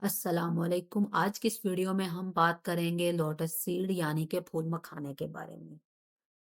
अस्सलामुअलैकुम। आज की इस वीडियो में हम बात करेंगे लोटस सीड यानी कि फूल मखाने के बारे में।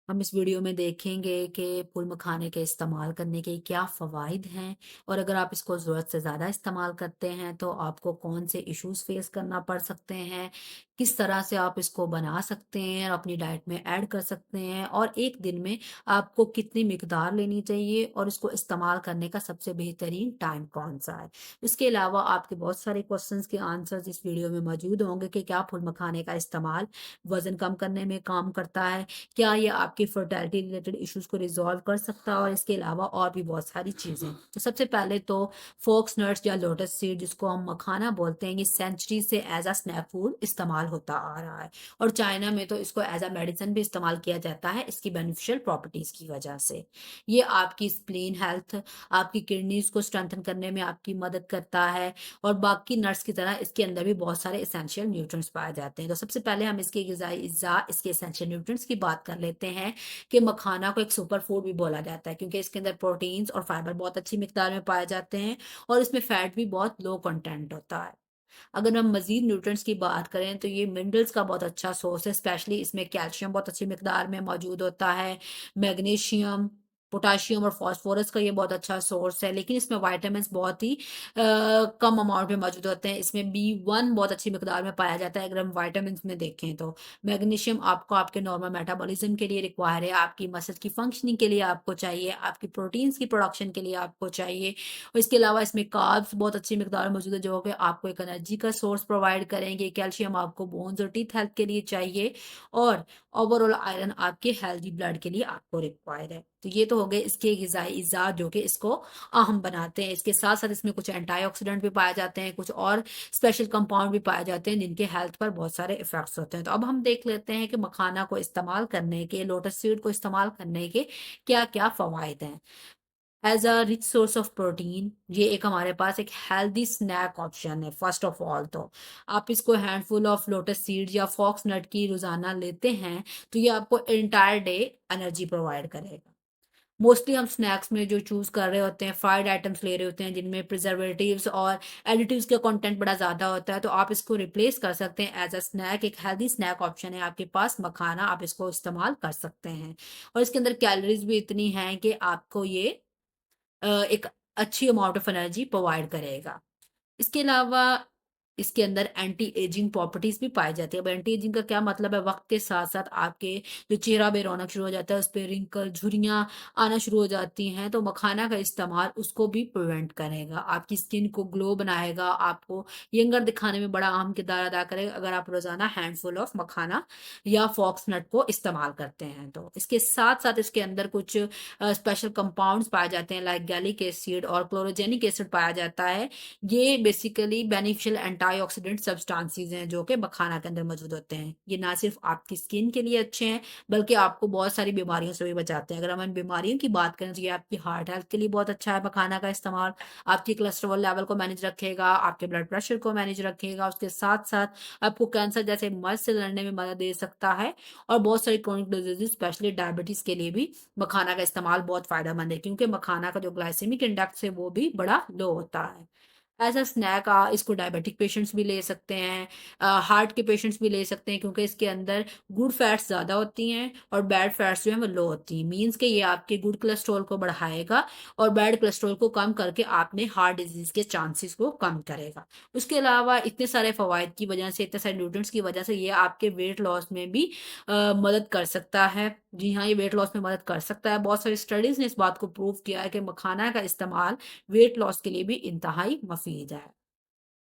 हम इस वीडियो में देखेंगे कि फूल मखाने के इस्तेमाल करने के क्या फ़वाइद हैं और अगर आप इसको ज़रूरत से ज़्यादा इस्तेमाल करते हैं तो आपको कौन से इश्यूज़ फेस करना पड़ सकते हैं, किस तरह से आप इसको बना सकते हैं और अपनी डाइट में ऐड कर सकते हैं और एक दिन में आपको कितनी मिकदार लेनी चाहिए और इसको इस्तेमाल करने का सबसे बेहतरीन टाइम कौन-सा है। इसके अलावा आपके बहुत सारे क्वेश्चंस के आंसर्स इस वीडियो में मौजूद होंगे कि क्या फूल मखाने का इस्तेमाल वज़न कम करने में काम करता है? क्या ये आपकी फर्टिलिटी रिलेटेड इश्यूज को रिजॉल्व कर सकता है और इसके अलावा और भी बहुत सारी चीज़ें। तो सबसे पहले तो फोक्स नट्स या लोटस सीड जिसको हम मखाना बोलते हैं, ये सेंचुरी से एज अ स्नैक फूड इस्तेमाल होता आ रहा है और चाइना में तो इसको एज अ मेडिसिन भी इस्तेमाल किया जाता है इसकी बेनिफिशियल प्रॉपर्टीज की वजह से। ये आपकी स्प्लीन हेल्थ, आपकी किडनीज को स्ट्रेंथन करने में आपकी मदद करता है और बाकी नट्स की तरह इसके अंदर भी बहुत सारे एसेंशियल न्यूट्रिएंट्स पाए जाते हैं। तो सबसे पहले हम इसके ग़िज़ाई अज़्ज़ा, इसके एसेंशियल न्यूट्रिएंट्स की बात कर लेते हैं कि मखाना को एक सुपर फूड भी बोला जाता है क्योंकि इसके अंदर प्रोटीन्स और फाइबर बहुत अच्छी मिकदार में पाए जाते हैं और इसमें फैट भी बहुत लो कंटेंट होता है। अगर हम मज़ीद न्यूट्रिएंट्स की बात करें तो ये मिनरल्स का बहुत अच्छा सोर्स है, स्पेशली इसमें कैल्शियम बहुत अच्छी मिकदार में मौजूद होता है, मैग्नीशियम, पोटेशियम और फास्फोरस का ये बहुत अच्छा सोर्स है, लेकिन इसमें विटामिन्स बहुत ही कम अमाउंट में मौजूद होते हैं। इसमें बी1 बहुत अच्छी मिकदार में पाया जाता है अगर हम विटामिन्स में देखें तो। मैग्नीशियम आपको आपके नॉर्मल मेटाबॉलिज्म के लिए रिक्वायर है, आपकी मसल्स की फंक्शनिंग के लिए आपको चाहिए, आपकी प्रोटीन्स की प्रोडक्शन के लिए आपको चाहिए और इसके अलावा इसमें कार्ब्स बहुत अच्छी मिकदार में मौजूद है जो कि आपको एक एनर्जी का सोर्स प्रोवाइड करेंगे। कैल्शियम आपको बोन्स और टीथ हेल्थ के लिए चाहिए और ओवरऑल आयरन आपके हेल्दी ब्लड के लिए आपको रिक्वायर्ड है। तो ये तो हो गए इसके ग़िज़ाई अज़्ज़ा जो कि इसको अहम बनाते हैं। इसके साथ-साथ इसमें कुछ एंटीऑक्सीडेंट भी पाए जाते हैं, कुछ और स्पेशल कंपाउंड भी पाए जाते हैं जिनके हेल्थ पर बहुत सारे इफ़ेक्ट्स होते हैं। तो अब हम देख लेते हैं कि मखाना को इस्तेमाल करने के, लोटस सीड को इस्तेमाल करने के क्या-क्या फ़वाइद हैं। As a rich source of protein, ये एक हमारे पास एक हेल्दी स्नैक ऑप्शन है फर्स्ट ऑफ ऑल तो। आप इसको हैंडफुल ऑफ लोटस सीड्स या फॉक्स नट की रोज़ाना लेते हैं, तो ये आपको एंटायर डे एनर्जी प्रोवाइड करेगा। मोस्टली हम स्नैक्स में जो चूज़ कर रहे होते हैं, फ्राइड आइटम्स ले रहे होते हैं जिनमें प्रिजर्वेटिव्स और एडिटिव्स का कंटेंट बड़ा ज़्यादा होता है, तो आप इसको रिप्लेस कर सकते हैं एज़ अ स्नैक। एक हेल्दी स्नैक ऑप्शन है आपके पास मखाना, आप इसको इस्तेमाल कर सकते हैं और इसके अंदर कैलोरीज़ भी इतनी हैं कि आपको ये एक अच्छी अमाउंट ऑफ एनर्जी प्रोवाइड करेगा। इसके अलावा इसके अंदर एंटी एजिंग प्रॉपर्टीज भी पाई जाती है। अब एंटी एजिंग का क्या मतलब है? वक्त के साथ साथ आपके जो चेहरा पे रौनक शुरू हो जाता है, उस पे रिंकल, झुर्रियां आना शुरू हो जाती हैं, तो मखाना का इस्तेमाल उसको भी प्रिवेंट करेगा, आपकी स्किन को ग्लो बनाएगा, आपको यंगर दिखाने में बड़ा अहम किरदार अदा करेगा अगर आप रोजाना हैंडफुल ऑफ मखाना या फॉक्स नट को इस्तेमाल करते हैं। तो इसके साथ साथ इसके अंदर कुछ स्पेशल कंपाउंड्स पाए जाते हैं लाइक गैलिक एसिड और क्लोरोजेनिक एसिड पाया जाता है। ये बेसिकली बेनिफिशियल एंटीऑक्सीडेंट सब्सटेंसेस हैं जो कि मखाना के अंदर मौजूद होते हैं। ये ना सिर्फ आपकी स्किन के लिए अच्छे हैं बल्कि आपको बहुत सारी बीमारियों से भी बचाते हैं। अगर हम इन बीमारियों की बात करें तो ये आपकी हार्ट हेल्थ के लिए बहुत अच्छा है मखाना का इस्तेमाल। आपकी कोलेस्ट्रॉल लेवल को मैनेज रखेगा, आपके ब्लड प्रेशर को मैनेज रखेगा, उसके साथ-साथ आपको कैंसर जैसे मर्ज़ से लड़ने में मदद दे सकता है और बहुत सारी क्रोनिक डिजीज़ेज़ स्पेशली डायबिटीज़ के लिए भी मखाना का इस्तेमाल बहुत फ़ायदेमंद है क्योंकि मखाना का जो ग्लाइसेमिक इंडेक्स है वो भी बड़ा लो होता है। एज़ अ स्नैक इसको डायबिटिक पेशेंट्स भी ले सकते हैं, हार्ट के पेशेंट्स भी ले सकते हैं क्योंकि इसके अंदर गुड फैट्स ज़्यादा होती हैं और बैड फैट्स जो हैं वो लो होती हैं। मीन्स कि ये आपके गुड कोलेस्ट्रॉल को बढ़ाएगा और बैड कोलेस्ट्रॉल को कम करके आप में हार्ट डिज़ीज़ के चांसेस को कम करेगा। उसके अलावा इतने सारे फ़वाइद की वजह से, इतने सारे न्यूट्रिएंट्स की वजह से ये आपके वेट लॉस में भी मदद कर सकता है। जी हाँ, ये वेट लॉस में मदद कर सकता है। बहुत सारी स्टडीज़ ने इस बात को प्रूव किया है कि मखाना का इस्तेमाल वेट लॉस के लिए भी इंतहाई मुफ़ीद है।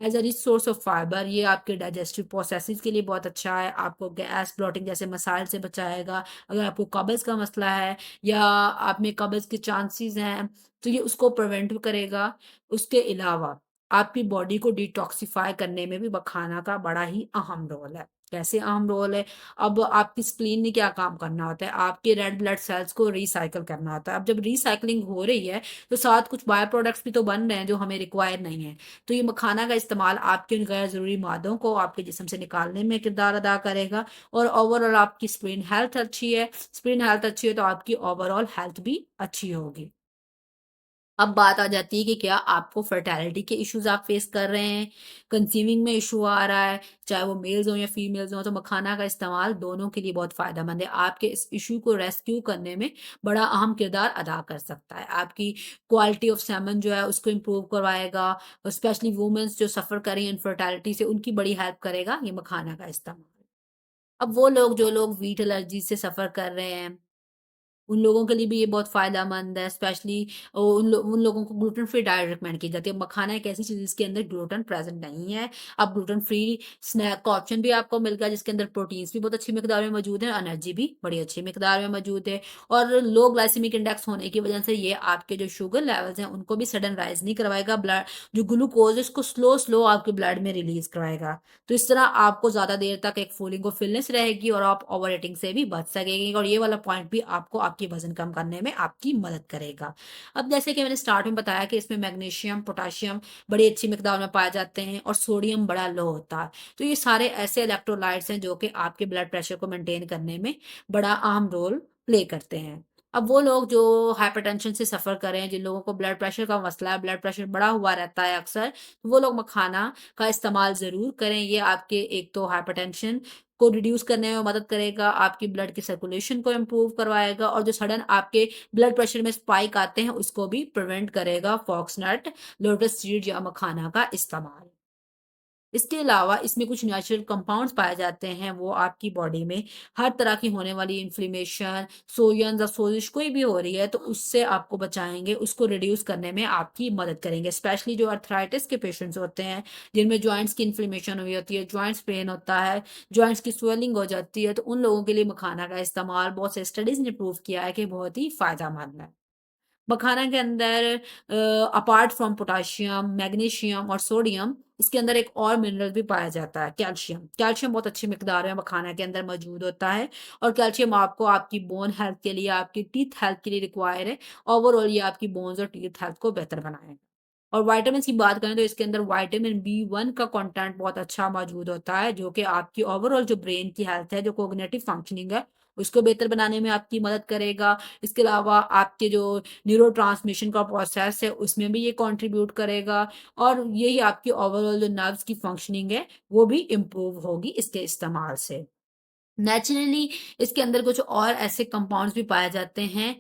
As a rich source of fibre, ये आपके डाइजेस्टिव प्रोसेसेस के लिए बहुत अच्छा है, आपको गैस, ब्लोटिंग जैसे मसाइल से बचाएगा। अगर आपको कब्ज़ का मसला है या आप में कब्ज़ के चांसेस हैं, तो ये उसको प्रिवेंट भी करेगा। उसके अलावा आपकी बॉडी को डिटॉक्सिफ़ाई करने में भी मखाना का बड़ा ही अहम रोल है। कैसे अहम रोल है? अब आपकी स्प्लीन ने क्या काम करना होता है? आपके रेड ब्लड सेल्स को रिसाइकिल करना होता है। अब जब रिसाइक्लिंग हो रही है, तो साथ कुछ बाय प्रोडक्ट्स भी तो बन रहे हैं जो हमें रिक्वायर नहीं है। तो ये मखाना का इस्तेमाल आपके उन गैर ज़रूरी मादों को आपके जिस्म से निकालने में किरदार अदा करेगा और ओवरऑल आपकी स्प्लीन हेल्थ अच्छी है। स्प्लीन हेल्थ अच्छी है तो आपकी ओवरऑल हेल्थ भी अच्छी होगी। अब बात आ जाती है कि क्या आपको फर्टिलिटी के इश्यूज़ आप फेस कर रहे हैं, कंसीविंग में इश्यू आ रहा है, चाहे वो मेल्स हों या फीमेल्स हों, तो मखाना का इस्तेमाल दोनों के लिए बहुत फ़ायदेमंद है। आपके इस इश्यू को रेस्क्यू करने में बड़ा अहम किरदार अदा कर सकता है। आपकी क्वालिटी ऑफ सेमन जो है उसको इम्प्रूव करवाएगा, और स्पेशली वुमेन्स जो सफ़र कर रही हैं इनफर्टिलिटी से, उनकी बड़ी हेल्प करेगा ये मखाना का इस्तेमाल। अब वो लोग जो लोग व्हीट एलर्जी से सफ़र कर रहे हैं, उन लोगों के लिए भी ये बहुत फ़ायदेमंद है, स्पेशली उन लोगों को ग्लूटेन फ्री डाइट रिकमेंड की जाती है। मखाना एक ऐसी चीज़ है जिसके अंदर ग्लूटेन प्रेज़ेंट नहीं है। अब ग्लूटेन फ्री स्नैक का ऑप्शन भी आपको मिल गया, जिसके अंदर प्रोटीन्स भी बहुत अच्छी मिकदार में मौजूद है, एनर्जी भी बड़ी अच्छी मिकदार में मौजूद है, और लो ग्लाइसेमिक इंडेक्स होने की वजह से ये आपके जो शुगर लेवल्स हैं उनको भी सडन राइज़ नहीं करवाएगा। ब्लड जो ग्लूकोज़ है उसको स्लो आपके ब्लड में रिलीज़ करवाएगा। तो इस तरह आपको ज़्यादा देर तक एक फूलिंग और फिलनेस रहेगी, और आप ओवर ईटिंग से भी बच सकेंगे, और ये वाला पॉइंट भी आपको आपकी वज़न कम करने में आपकी मदद करेगा। अब जैसे कि मैंने स्टार्ट में बताया कि इसमें मैग्नीशियम, पोटेशियम बड़ी अच्छी मिकदार में पाए जाते हैं, और सोडियम बड़ा लो होता है। तो ये सारे ऐसे इलेक्ट्रोलाइट्स हैं जो कि आपके ब्लड प्रेशर को मेंटेन करने में बड़ा अहम रोल प्ले करते हैं। अब वो लोग जो हाइपरटेंशन से सफ़र कर रहे हैं, जिन लोगों को ब्लड प्रेशर का मसला है, ब्लड प्रेशर बढ़ा हुआ रहता है अक्सर, तो वो लोग मखाना का इस्तेमाल ज़रूर करें। ये आपके एक तो हाइपरटेंशन को रिड्यूस करने में मदद करेगा, आपकी ब्लड की सर्कुलेशन को इम्प्रूव करवाएगा, और जो सडन आपके ब्लड प्रेशर में स्पाइक आते हैं, उसको भी प्रिवेंट करेगा फॉक्सनट, लोटस सीड या मखाना का इस्तेमाल। इसके अलावा इसमें कुछ नेचुरल कंपाउंड्स पाए जाते हैं, वो आपकी बॉडी में हर तरह की होने वाली इन्फ्लेमेशन, सोजन या सोजिश कोई भी हो रही है, तो उससे आपको बचाएँगे, उसको रिड्यूस करने में आपकी मदद करेंगे। स्पेशली जो आर्थराइटिस के पेशेंट्स होते हैं, जिनमें जॉइंट्स की इन्फ्लेमेशन हुई होती है, जॉइंट्स पेन होता है, जॉइंट्स की स्वेलिंग हो जाती है, तो उन लोगों के लिए मखाना का इस्तेमाल बहुत से स्टडीज़ ने प्रूव किया है कि बहुत ही फ़ायदेमंद है। मखाना के अंदर अपार्ट फ्रॉम पोटेशियम, मैग्नीशियम और सोडियम, इसके अंदर एक और मिनरल भी पाया जाता है, कैल्शियम। कैल्शियम बहुत अच्छी मिकदार में मखाना के अंदर मौजूद होता है, और कैल्शियम आपको आपकी बोन हेल्थ के लिए, आपकी टीथ हेल्थ के लिए रिक्वायर है। ओवरऑल ये आपकी बोन्स और टीथ हेल्थ को बेहतर बनाएगा। और विटामिन्स की बात करें तो इसके अंदर विटामिन बी 1 का कंटेंट बहुत अच्छा मौजूद होता है, जो कि आपकी ओवरऑल जो ब्रेन की हेल्थ है, जो कॉग्निटिव फंक्शनिंग है, उसको बेहतर बनाने में आपकी मदद करेगा। इसके अलावा आपके जो न्यूरोट्रांसमिशन का प्रोसेस है, उसमें भी ये कंट्रीब्यूट करेगा, और यही आपकी ओवरऑल जो नर्व्स की फंक्शनिंग है, वो भी इम्प्रूव होगी इसके इस्तेमाल से। नेचुरली इसके अंदर कुछ और ऐसे कंपाउंड्स भी पाए जाते हैं,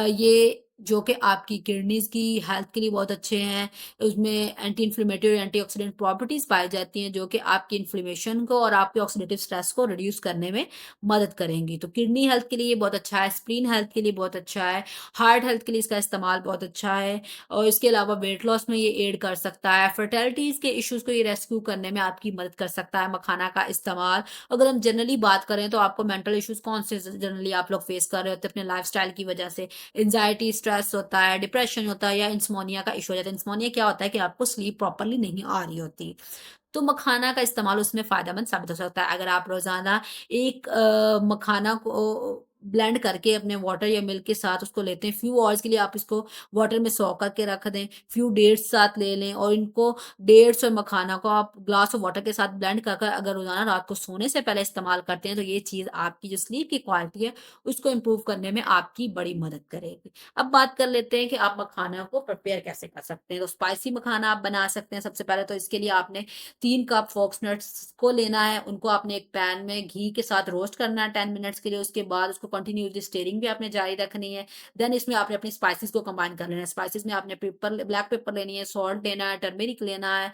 ये जो कि आपकी किडनीज़ की हेल्थ के लिए बहुत अच्छे हैं। उसमें एंटी इन्फ्लेमेटरी और एंटीऑक्सीडेंट प्रॉपर्टीज़ पाई जाती हैं, जो कि आपकी इन्फ्लेमेशन को और आपके ऑक्सीडेटिव स्ट्रेस को रिड्यूस करने में मदद करेंगी। तो किडनी हेल्थ के लिए ये बहुत अच्छा है, स्प्लीन हेल्थ के लिए बहुत अच्छा है, हार्ट हेल्थ के लिए इसका इस्तेमाल बहुत अच्छा है, और इसके अलावा वेट लॉस में ये एड कर सकता है। फर्टिलिटीज़ के इश्यूज़ को ये रेस्क्यू करने में आपकी मदद कर सकता है मखाना का इस्तेमाल। अगर हम जनरली बात करें तो आपको मेंटल इश्यूज़ कौन से जनरली आप लोग फेस कर रहे होते हैं अपने लाइफ़स्टाइल की वजह से? एंग्ज़ायटी, स्ट्रेस होता है, डिप्रेशन होता है, या इंसोम्निया का इश्यू हो जाता है। इंसोम्निया क्या होता है कि आपको स्लीप प्रॉपर्ली नहीं आ रही होती। तो मखाना का इस्तेमाल उसमें फ़ायदेमंद साबित हो सकता है। अगर आप रोज़ाना एक मखाना को ब्लेंड करके अपने वाटर या मिल्क के साथ उसको लेते हैं, फ्यू आवर्स के लिए आप इसको वाटर में सो करके रख दें, फ्यू डेट्स साथ ले लें, और इनको डेट्स और मखाना को आप ग्लास ऑफ वाटर के साथ ब्लेंड कर कर अगर रोज़ाना रात को सोने से पहले इस्तेमाल करते हैं, तो ये चीज़ आपकी जो स्लीप की क्वालिटी है, उसको इम्प्रूव करने में आपकी बड़ी मदद करेगी। अब बात कर लेते हैं कि आप मखाना को प्रिपेयर कैसे कर सकते हैं। तो स्पाइसी मखाना आप बना सकते हैं। सबसे पहले तो इसके लिए आपने 3 कप फॉक्स नट्स को लेना है, उनको आपने एक पैन में घी के साथ रोस्ट करना है 10 मिनट्स के लिए, उसके बाद उसको कंटिन्यूअसली स्टीयरिंग भी आपने जारी रखनी है। देन इसमें आपने अपनी स्पाइसेस को कंबाइन कर लेना है। स्पाइसेस में आपने ब्लैक पेपर लेनी है, सॉल्ट लेना है, टर्मेरिक लेना है,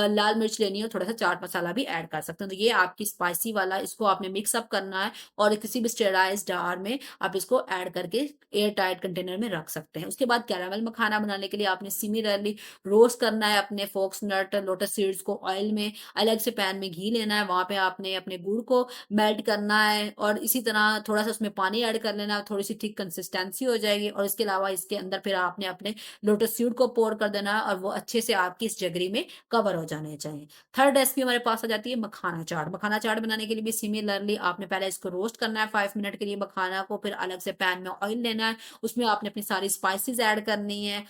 लाल मिर्च लेनी है, और थोड़ा-सा चाट मसाला भी ऐड कर सकते हैं। तो ये आपकी स्पाइसी वाला, इसको आपने मिक्स अप करना है, और किसी भी स्टेराइज़्ड जार में आप इसको ऐड करके एयर टाइट कंटेनर में रख सकते हैं। उसके बाद कैरामल मखाना बनाने के लिए आपने सिमिलरली रोस्ट करना है अपने फोक्सनट, लोटस सीड्स को ऑयल में, अलग से पैन में घी लेना है, वहाँ पे आपने अपने गुड़ को मेल्ट करना है, और इसी तरह थोड़ा-सा उसमें पानी ऐड कर लेना है, थोड़ी-सी थिक कंसिस्टेंसी हो जाएगी, और इसके अलावा इसके अंदर फिर आपने अपने लोटस सीड को पोर कर देना है, और वो अच्छे से आपकी इस जगरी में कवर हो जाने चाहिए। थर्ड रेसिपी हमारे पास आ जाती है मखाना चाट। मखाना चाट बनाने के लिए भी सिमिलरली आपने पहले इसको रोस्ट करना है 5 मिनट के लिए मखाना को, फिर अलग से पैन में ऑयल लेना है, उसमें आपने अपनी सारी स्पाइसेस ऐड करनी है,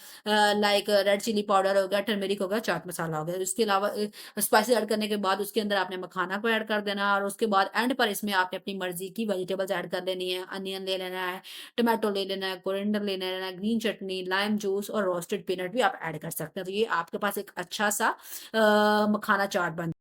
लाइक रेड चिली पाउडर हो गया, टर्मेरिक हो गया, चाट मसाला हो गया। इसके अलावा स्पाइसेस ऐड करने के बाद उसके अंदर आपने मखाना को ऐड कर देना, और उसके बाद एंड पर इसमें आपने अपनी मर्ज़ी की वेजिटेबल्स ऐड कर लेनी है, अनियन ले लेना है, टोमेटो ले लेना है, कोरिएंडर ले लेना है, ग्रीन चटनी, लाइम जूस और रोस्टेड पीनट भी आप ऐड कर सकते हैं। तो ये आपके पास एक अच्छा-सा मखाना चाट बन